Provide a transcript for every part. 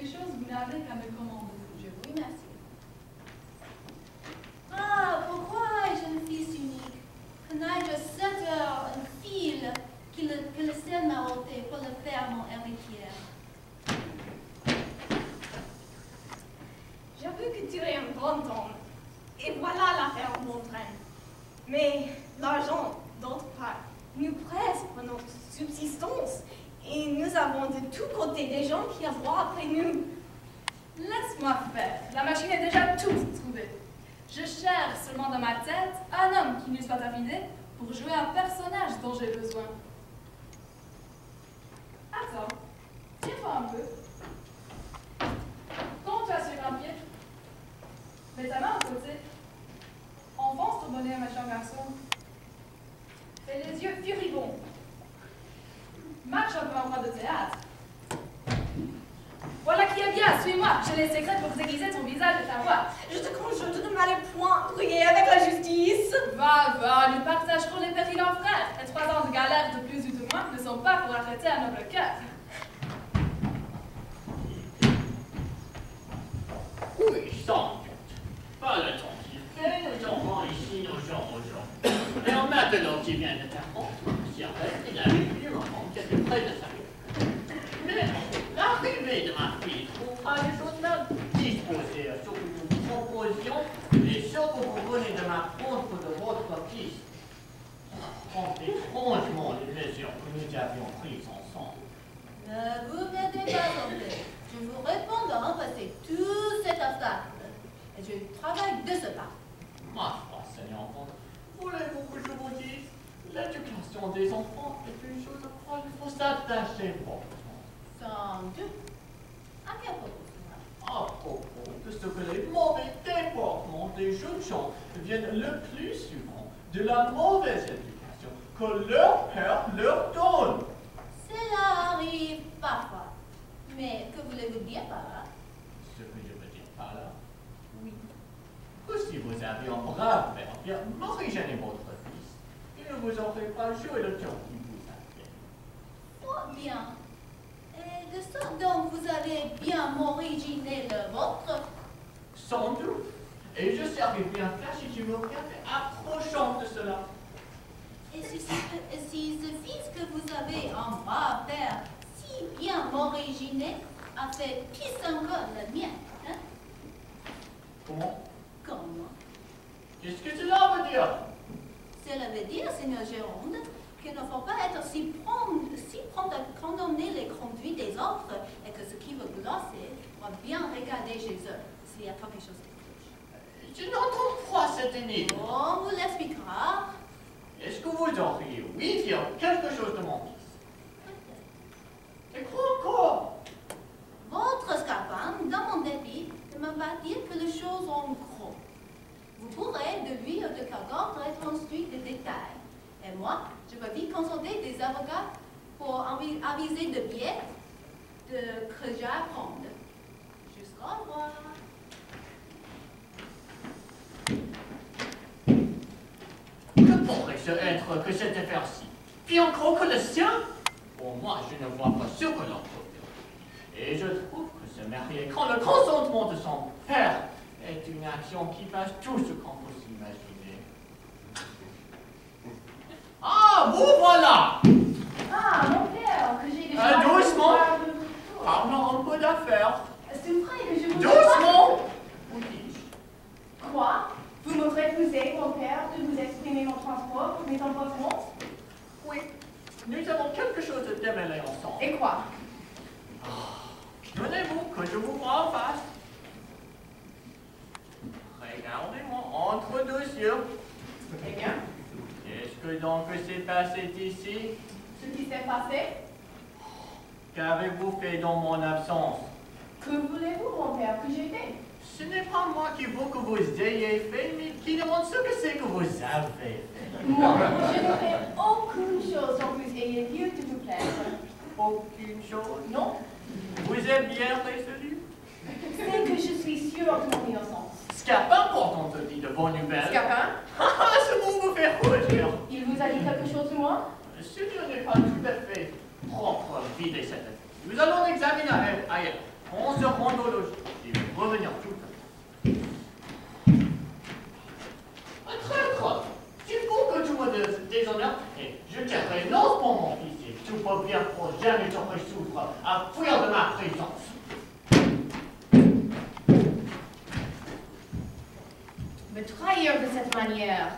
chose, vous n'avez qu'à me commander. Je vous remercie. Ah, pourquoi ai-je un fils unique? N'ai-je 7 heures, un fil que le ciel m'a ôté pour le faire mon héritière? J'ai vu que tu es un grand homme, et voilà l'affaire montagne. Mais l'argent, d'autre part, nous presse pour notre subsistance, et nous avons de tous côtés des gens qui aboient après nous. Laisse-moi faire. La machine est déjà toute trouvée. Je cherche seulement dans ma tête un homme qui nous soit affidé pour jouer un personnage dont j'ai besoin. Attends, tiens-toi un peu. Tombe-toi sur un pied. Mets ta main à côté. Enfonce ton bonnet, ma chère garçon. Fais les yeux furibonds. Marche un peu en bras de théâtre. Voilà qui est bien, suis-moi. J'ai les secrets pour déguiser ton visage et ta voix. Je te conjure de ne m'aller point briller avec la justice. Va, va, nous partagerons les périls en frères. Et 3 ans de galère de plus ou de moins ne sont pas pour arrêter un noble cœur. Oui, sans doute. Pas le temps qu'il fait, nos enfants ici, nos gens aux gens. Et en maintenant qu'il vient de faire rentrer le cervelle, il arrive du moment qui était près de sa vie. Mais l'arrivée de ma fille trouvera les choses mal disposées, ce que nous proposions et ce que vous venez de m'apprendre de votre fils. Prend étrangement les mesures que nous avions prises ensemble. Ne vous mettez pas en tête. Je vous réponds de remplacer tout cet obstacle. Et je travaille de ce pas. Ma foi, Seigneur, voulez-vous que je vous dise, l'éducation des enfants est une chose à laquelle il faut s'attacher fortement. Sans doute. À quel propos cela? À propos de ce que les mauvais déportements des jeunes gens viennent le plus souvent de la mauvaise éducation que leur père leur donne. Cela arrive parfois. Mais que voulez-vous dire par là? Ce que je veux dire par là, Oui. que si vous avez un brave père, bien m'originer votre fils, il ne vous aurait pas joué le tour qui vous a fait. Fort bien. Et de sorte donc vous avez bien m'originer le vôtre? Sans doute. Et je serais bien fait si tu me regardais approchant de cela. Et si ce fils que vous avez en brave père si bien m'originer a fait pis encore le mien, hein? Comment? Comment? Qu'est-ce que cela veut dire? Cela veut dire, Seigneur Géronde, qu'il ne faut pas être si prompt à condamner les conduites des autres et que ceux qui veulent glosser doivent bien regarder chez eux s'il y a quelque chose qui cloche. Je n'entends pas cette énigme. On vous l'expliquera. Est-ce que vous auriez, oui, dire quelque chose de mon fils? Peut-être. Et quoi encore? Votre scapin, dans mon dépit, ne m'a pas dit que les choses ont gros. Vous pourrez, de lui ou de quelque autre, reconstruire des détails. Et moi, je peux vite consulter des avocats pour aviser de biais de que j'apprends. Jusqu'au revoir. Que pourrait-ce être que cette affaire-ci? Puis encore que le sien? Pour moi, je ne vois pas ce que l'on peut faire. Et je trouve que se marier quand le consentement de son père est une action qui passe tout ce qu'on peut s'imaginer. Ah, vous voilà! Ah, mon père, que j'ai déjà... Doucement! Parlons un peu d'affaires. C'est vrai que je vous... Doucement! Où dis-je? Quoi? Vous me refusez, mon père, de vous exprimer mon transport pour mes emportements? Oui, nous avons quelque chose de démêlé ensemble. Et quoi? Donnez-vous que je vous vois en face. Regardez-moi entre deux yeux. Eh bien, Qu'est-ce que donc s'est passé ici? ce qui s'est passé? Qu'avez-vous fait dans mon absence? Que voulez-vous, mon père, que j'ai fait? Ce n'est pas moi qui veux que vous ayez fait, mais qui demande ce que c'est que vous avez fait. Moi, je ne fais aucune chose dont vous ayez lieu de vous plaire. Aucune chose. Non, Vous êtes bien résolu? c'est que je suis sûre de mon innocence. Scapin pourtant te dit de bonnes nouvelles. Scapin, Ah, ce mot vous fait rougir. il vous a dit quelque chose de moi? Ce n'est pas tout à fait propre vider cette affaire. Nous allons examiner ailleurs. On se rend au logis. Je vais revenir tout à l'heure. Très grave. Tu faut que tu me déshonneurs et je te renonce pour mon fils et tout va bien pour jamais te résoudre à fuir de ma présence. Me trahir de cette manière.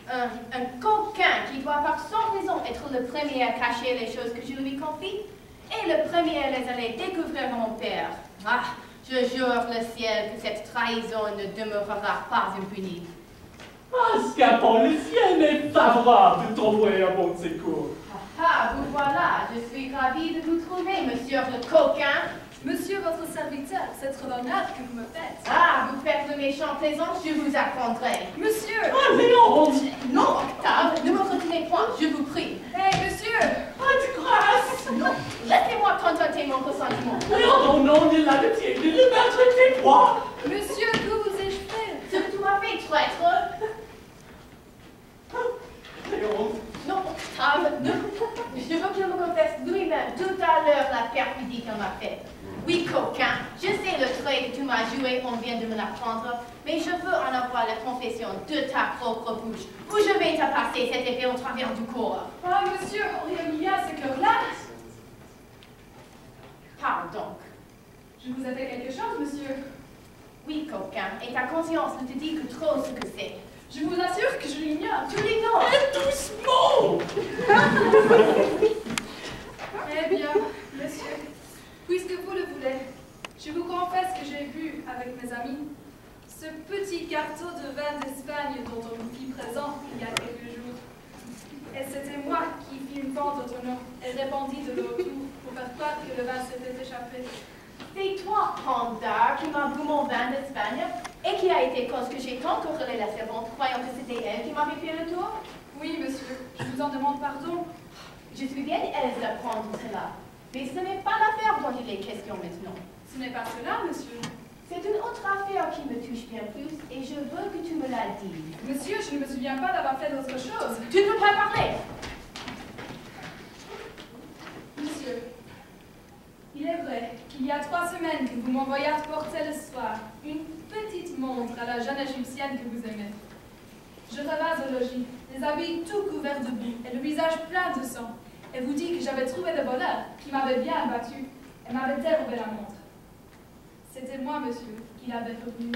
Un coquin qui doit par sans raison être le premier à cacher les choses que je lui confie et le premier à les aller découvrir à mon père. Ah, je jure le ciel que cette trahison ne demeurera pas impunie. Ah, Scapin, le ciel m'est favorable de t'envoyer à mon secours. Ah, vous voilà, je suis ravie de vous trouver, monsieur le coquin. Monsieur votre serviteur, c'est trop l'honneur que vous me faites. Ah, vous faites le méchant plaisant, je vous apprendrai. Monsieur! Ah, Léon! Non, Octave, ne me retenez point, je vous prie. Hé, monsieur! Ah, de grâce! Non, laissez-moi contenter mon ressentiment. Léon, ton nom de l'amitié, de le mettre tes poids! Monsieur, que vous ai-je fait? Ce que tu m'as fait, traître. Léon, Non, Octave, non. Je veux qu'il me confesse lui-même tout à l'heure la perfidie qu'il m'a faite. Oui, coquin, je sais le trait que tu m'as joué, on vient de me l'apprendre, mais je veux en avoir la confession de ta propre bouche, ou je vais te passer cette épée au travers du corps. Ah, monsieur, il y a ce cœur-là. Parle donc. Je vous ai fait quelque chose, monsieur. Oui, coquin, et ta conscience ne te dit que trop ce que c'est. Je vous assure que je l'ignore. Tu l'ignores. doucement! Eh bien, monsieur, puisque vous le voulez, je vous confesse que j'ai vu avec mes amis ce petit carton de vin d'Espagne dont on nous fit présent il y a quelques jours. Et c'était moi qui fis une vente au tonneau et répandis de l'eau autour pour faire croire que le vin s'était échappé. C'est toi, Panda, qui m'a bu mon vin d'Espagne et qui a été cause que j'ai tant querellé la servante, croyant que c'était elle qui m'avait fait le tour. Oui, monsieur, je vous en demande pardon. Je suis bien aise d'apprendre cela, mais ce n'est pas l'affaire dont il est question maintenant. Ce n'est pas cela, monsieur. C'est une autre affaire qui me touche bien plus et je veux que tu me la dises. Monsieur, je ne me souviens pas d'avoir fait d'autre chose. Tu ne peux pas parler. Monsieur, il est vrai qu'il y a 3 semaines que vous m'envoyâtes porter le soir une petite montre à la jeune égyptienne que vous aimez. Je revins au logis, les habits tout couverts de boue et le visage plein de sang, et vous dis que j'avais trouvé le voleur qui m'avait bien abattu et m'avait dérobé la montre. C'était moi, monsieur, qui l'avais retenu.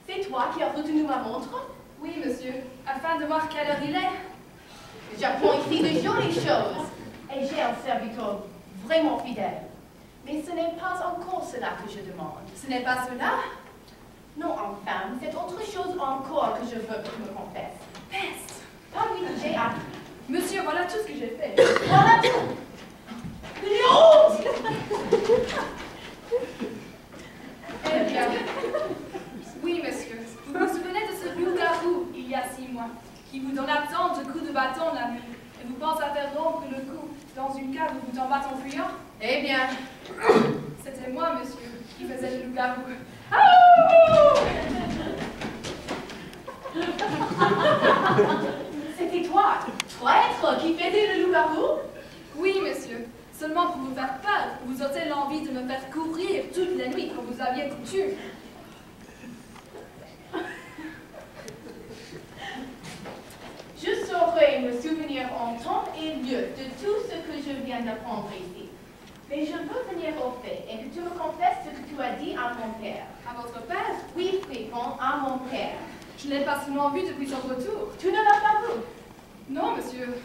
C'est toi qui as retenu ma montre? Oui, monsieur, afin de voir quelle heure il est. J'apprends ici de jolies choses et j'ai un serviteur vraiment fidèle. Mais ce n'est pas encore cela que je demande. Ce n'est pas cela? Non, enfin, c'est autre chose encore que je veux que tu me confesses. Peste! Ah oui, j'ai hâte. Monsieur, voilà tout ce que j'ai fait. Voilà tout. Eh bien, oui, monsieur, vous vous souvenez de ce loup-garou, il y a 6 mois, qui vous donna tant de coups de bâton la nuit, et vous pensez à faire rompre le cou dans une cave où vous tombâtes en fuyant? Eh bien, C'était moi, monsieur, qui faisais le loup-garou. c'était toi, traître, qui faisais le loup-garou? Oui, monsieur, seulement pour vous faire peur, vous ôtez l'envie de me faire courir toute la nuit comme vous aviez coutume. Je saurais me souvenir en temps et lieu de tout ce que je viens d'apprendre ici. Mais je veux venir au fait et que tu me confesses ce que tu as dit à mon père. À votre père? Oui, Fripon, à mon père. Je ne l'ai pas seulement vu depuis son retour. Tu ne l'as pas vu? Non, monsieur.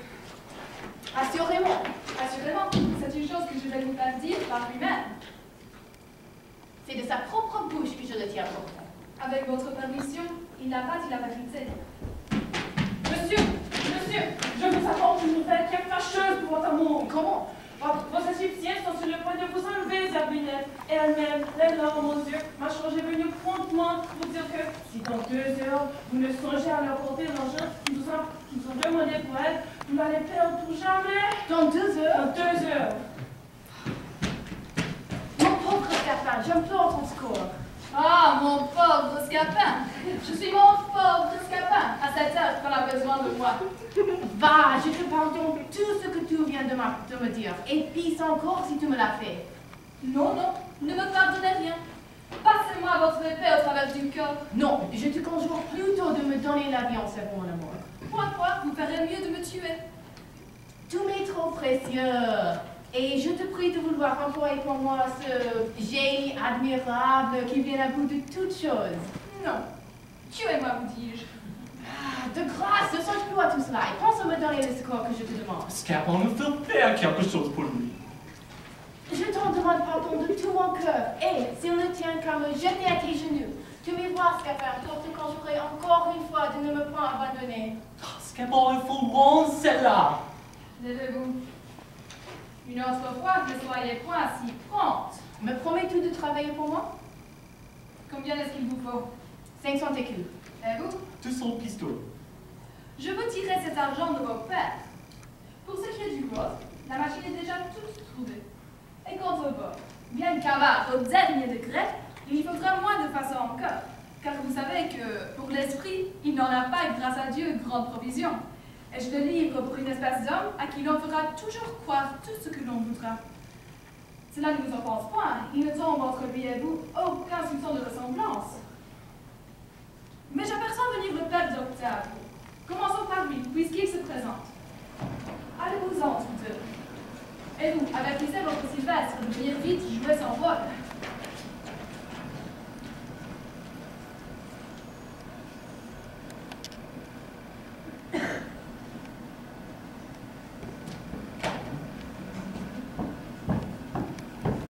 Assurément. Assurément, c'est une chose que je vais vous faire dire par lui-même. C'est de sa propre bouche que je le tiens pour toi. Avec votre permission, il n'a pas dit la vérité. Monsieur, je vous apporte une nouvelle très fâcheuse pour votre amour. Comment? Vos égyptiennes sont sur le point de vous enlever, Zabinette. Et elle-même, l'aigle, mon Dieu, m'a changé venu promptement pour dire que si dans 2 heures, vous ne songez à leur porter l'argent qu'ils vous ont demandé pour elle, vous n'allez perdre pour jamais. Dans 2 heures? Dans 2 heures. Mon pauvre Scapin, j'implore ton secours. Ah, mon pauvre Scapin! Je suis mon pauvre Scapin, à cette heure qu'on a besoin de moi. Va, je te pardonne tout ce que tu viens de me dire. Et pisse encore si tu me l'as fait. Non, non, ne me pardonnez à votre épée au travers du cœur. Non, je te conjure plutôt de me donner la vie en servant mon amour. Pourquoi vous ferez mieux de me tuer. Tout m'est trop précieux. Et je te prie de vouloir employer pour moi ce génie admirable qui vient à bout de toutes choses. Non. Tuez-moi, vous dis-je. Ah, de grâce, ne songe plus à tout cela et pense à me donner le score que je te demande. Scapin me fait faire quelque chose pour lui. Je t'en demande pardon de tout mon cœur. Et s'il ne tient qu'à me jeter à tes genoux, tu m'y vois, Scapin, pour te conjurer encore une fois de ne me point abandonner. Scapin, il faut rendre celle-là. Levez-vous. Une autre fois, ne soyez point si prompte. Me promets-tu de travailler pour moi? Combien est-ce qu'il vous faut? 500 écus. Et vous? 200 pistolets. Je vous tirerai cet argent de vos pères. Pour ce qui est du vôtre, la machine est déjà toute trouvée. Et quant au bord, bien qu'avare au dernier degré, il y faudra moins de façon encore. Car vous savez que, pour l'esprit, il n'en a pas, grâce à Dieu, grande provision. Et je le livre pour une espèce d'homme à qui l'on fera toujours croire tout ce que l'on voudra. Cela ne vous offense point, il ne tombe entre lui et vous aucun soupçon de ressemblance. Mais j'aperçois venir le père d'Octave. Commençons par lui, puisqu'il se présente. Allez-vous-en, tous deux. Et vous, avertissez votre Sylvestre de venir vite jouer son rôle.